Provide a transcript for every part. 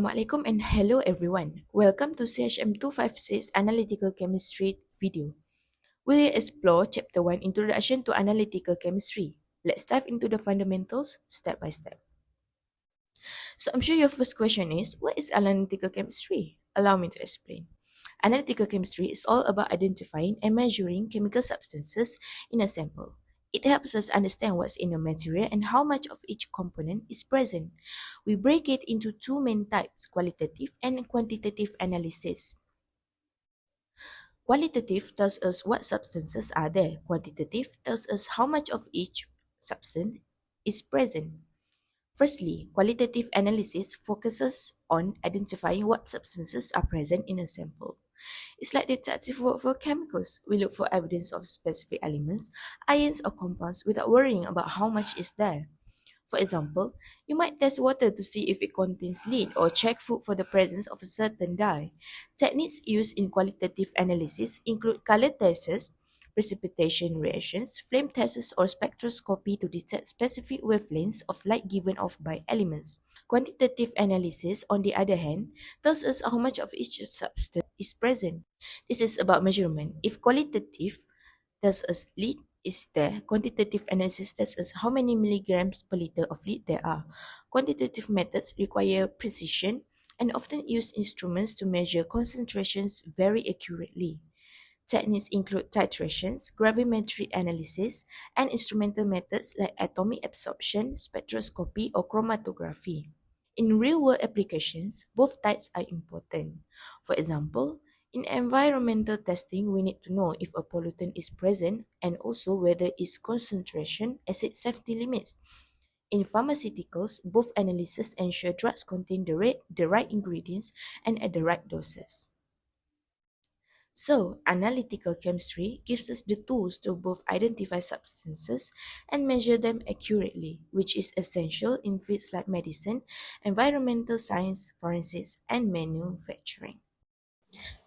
Assalamualaikum and hello everyone. Welcome to CHM256 Analytical Chemistry video. We'll explore Chapter 1 Introduction to Analytical Chemistry. Let's dive into the fundamentals step by step. So I'm sure your first question is, what is analytical chemistry? Allow me to explain. Analytical chemistry is all about identifying and measuring chemical substances in a sample. It helps us understand what's in a material and how much of each component is present. We break it into two main types, qualitative and quantitative analysis. Qualitative tells us what substances are there. Quantitative tells us how much of each substance is present. Firstly, qualitative analysis focuses on identifying what substances are present in a sample. It's like detective work for chemicals. We look for evidence of specific elements, ions or compounds without worrying about how much is there. For example, you might test water to see if it contains lead or check food for the presence of a certain dye. Techniques used in qualitative analysis include color tests, precipitation reactions, flame tests, or spectroscopy to detect specific wavelengths of light given off by elements. Quantitative analysis, on the other hand, tells us how much of each substance is present. This is about measurement. If qualitative tells us lead is there, quantitative analysis tells us how many milligrams per liter of lead there are. Quantitative methods require precision and often use instruments to measure concentrations very accurately. Techniques include titrations, gravimetric analysis, and instrumental methods like atomic absorption, spectroscopy, or chromatography. In real-world applications, both types are important. For example, in environmental testing, we need to know if a pollutant is present and also whether its concentration exceeds safety limits. In pharmaceuticals, both analyses ensure drugs contain the right ingredients and at the right doses. So, analytical chemistry gives us the tools to both identify substances and measure them accurately, which is essential in fields like medicine, environmental science, forensics, and manufacturing.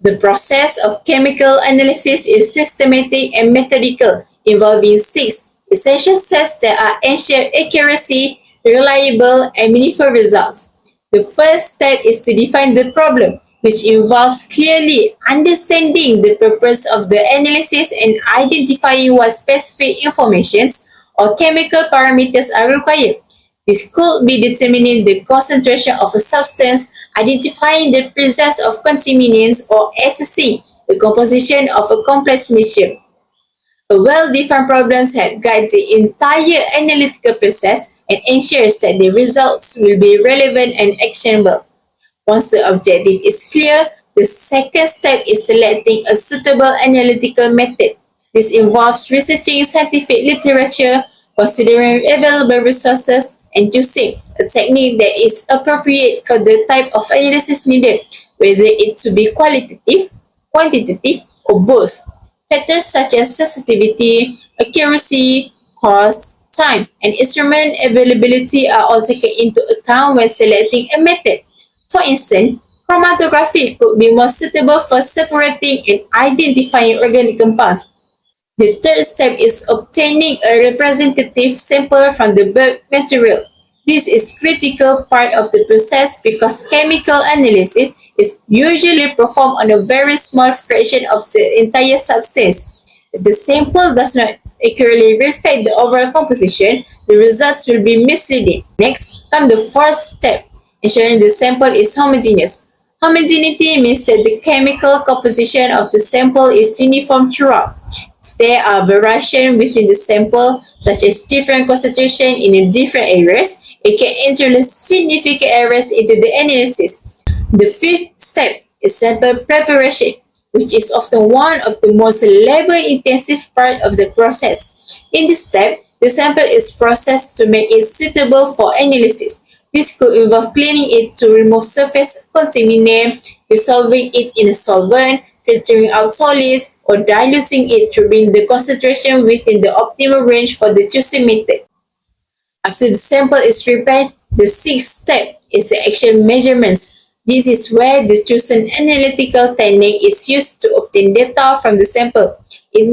The process of chemical analysis is systematic and methodical, involving 6 essential steps that are ensure accuracy, reliable, and meaningful results. The first step is to define the problem, which involves clearly understanding the purpose of the analysis and identifying what specific informations or chemical parameters are required. This could be determining the concentration of a substance, identifying the presence of contaminants, or assessing the composition of a complex mixture. A well-defined problem set guides the entire analytical process and ensures that the results will be relevant and actionable. Once the objective is clear, the second step is selecting a suitable analytical method. This involves researching scientific literature, considering available resources, and choosing a technique that is appropriate for the type of analysis needed, whether it to be qualitative, quantitative, or both. Factors such as sensitivity, accuracy, cost, time, and instrument availability are all taken into account when selecting a method. For instance, chromatography could be more suitable for separating and identifying organic compounds. The third step is obtaining a representative sample from the bulk material. This is a critical part of the process because chemical analysis is usually performed on a very small fraction of the entire substance. If the sample does not accurately reflect the overall composition, the results will be misleading. Next comes the fourth step, ensuring the sample is homogeneous. Homogeneity means that the chemical composition of the sample is uniform throughout. If there are variations within the sample, such as different concentration in different areas, it can introduce significant errors into the analysis. The fifth step is sample preparation, which is often one of the most labor-intensive parts of the process. In this step, the sample is processed to make it suitable for analysis. This could involve cleaning it to remove surface contaminant, dissolving it in a solvent, filtering out solids, or diluting it to bring the concentration within the optimal range for the chosen method. After the sample is prepared, the sixth step is the actual measurements. This is where the chosen analytical technique is used to obtain data from the sample. It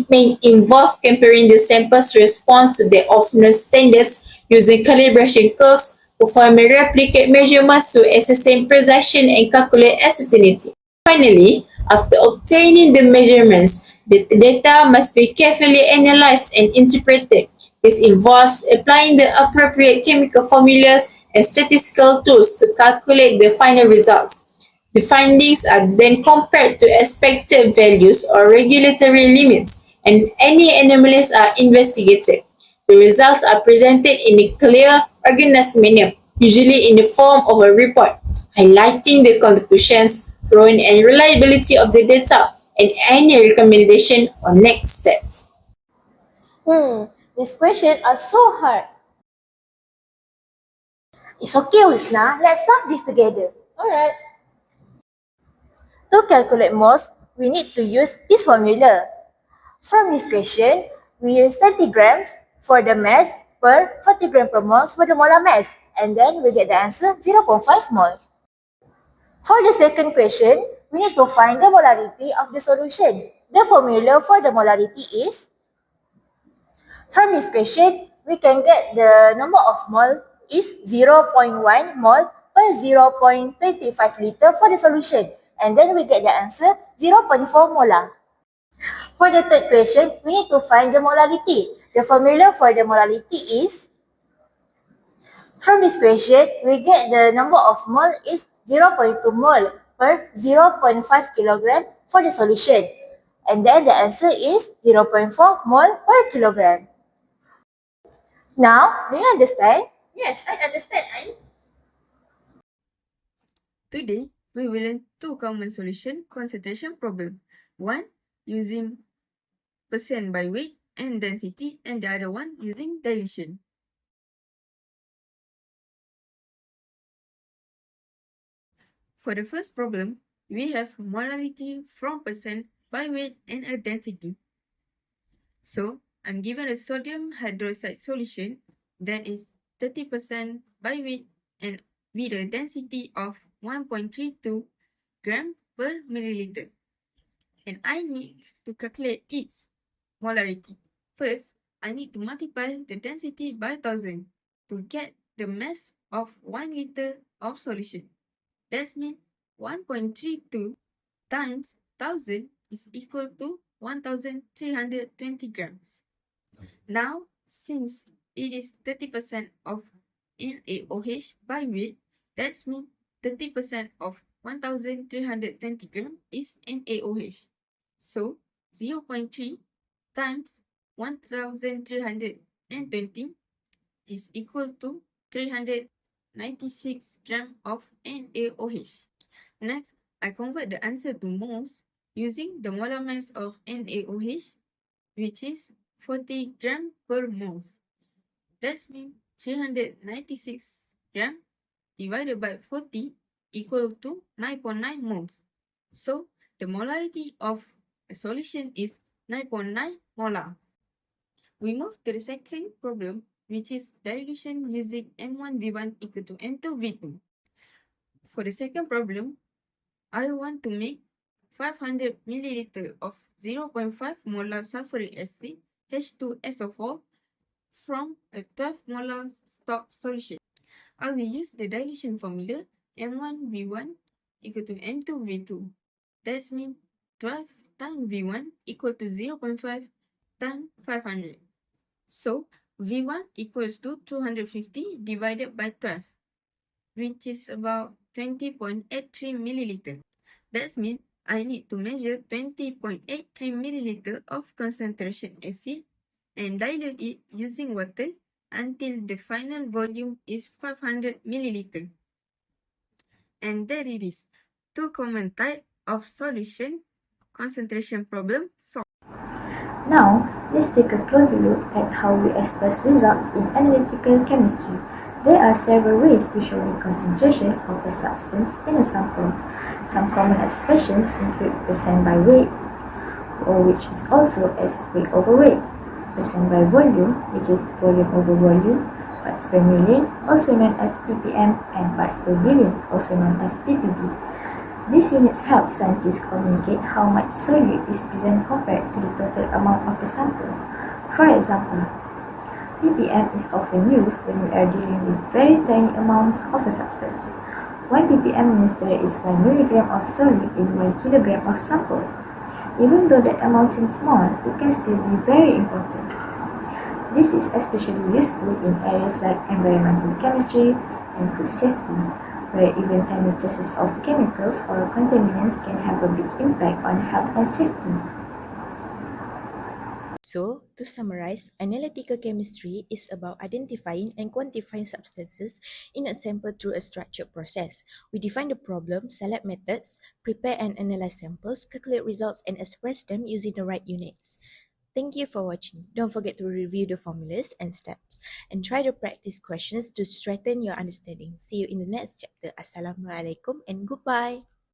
may involve comparing the sample's response to the offness standards using calibration curves, perform replicate measurements to ascertain precision and calculate uncertainty. Finally, after obtaining the measurements, the data must be carefully analyzed and interpreted. This involves applying the appropriate chemical formulas and statistical tools to calculate the final results. The findings are then compared to expected values or regulatory limits, and any anomalies are investigated. The results are presented in a clear, organized manner, usually in the form of a report, highlighting the conclusions, role, and reliability of the data, and any recommendation or next steps. These questions are so hard. It's okay, Wisna. Let's solve this together. Alright. To calculate moles, we need to use this formula. From this question, we use 30 grams for the mass per 40 gram per mole for the molar mass. And then we get the answer 0.5 mole. For the second question, we need to find the molarity of the solution. The formula for the molarity is, from this question, we can get the number of mole is 0.1 mole per 0.25 liter for the solution. And then we get the answer 0.4 molar. For the third question, we need to find the molarity. The formula for the molarity is, from this question, we get the number of mole is 0.2 mole per 0.5 kilogram for the solution. And then the answer is 0.4 mole per kilogram. Now, do you understand? Yes, I understand. Today, we will learn two common solution concentration problem. One using percent by weight and density, and the other one using dilution. For the first problem, we have molarity from percent by weight and a density. So, I'm given a sodium hydroxide solution that is 30% by weight and with a density of 1.32 gram per milliliter. And I need to calculate its molarity. First, I need to multiply the density by 1000 to get the mass of 1 liter of solution. That means 1.32 times 1000 is equal to 1320 grams. Now, since it is 30% of NaOH by weight, that means 30% of 1320 grams is NaOH. So, 0.3 times 1320 is equal to 396 grams of NaOH. Next, I convert the answer to moles using the molar mass of NaOH, which is 40 grams per moles. That means 396 grams divided by 40 equal to 9.9 moles. So, the molarity of a solution is 9.9 molar. We move to the second problem, which is dilution using M1V1 equal to M2V2. For the second problem, I want to make 500 milliliter of 0.5 molar sulfuric acid H2SO4 from a 12 molar stock solution. I will use the dilution formula M1V1 equal to M2V2. That means 12 times V1 equal to 0.5 times 500. So, V1 equals to 250 divided by 12, which is about 20.83 milliliter. That means I need to measure 20.83 milliliter of concentration acid and dilute it using water until the final volume is 500 milliliter. And there it is, two common types of solution concentration problem solved. Now, let's take a closer look at how we express results in analytical chemistry. There are several ways to show the concentration of a substance in a sample. Some common expressions include percent by weight, or which is also as weight over weight, percent by volume, which is volume over volume, parts per million, also known as ppm, and parts per billion, also known as ppb. These units help scientists communicate how much solute is present compared to the total amount of the sample. For example, ppm is often used when we are dealing with very tiny amounts of a substance. 1 ppm means there is 1 milligram of solute in 1 kilogram of sample. Even though that amount seems small, it can still be very important. This is especially useful in areas like environmental chemistry and food safety, where even tiny traces of chemicals or contaminants can have a big impact on health and safety. So, to summarize, analytical chemistry is about identifying and quantifying substances in a sample through a structured process. We define the problem, select methods, prepare and analyze samples, calculate results, and express them using the right units. Thank you for watching. Don't forget to review the formulas and steps and try to practice questions to strengthen your understanding. See you in the next chapter. Assalamualaikum and goodbye.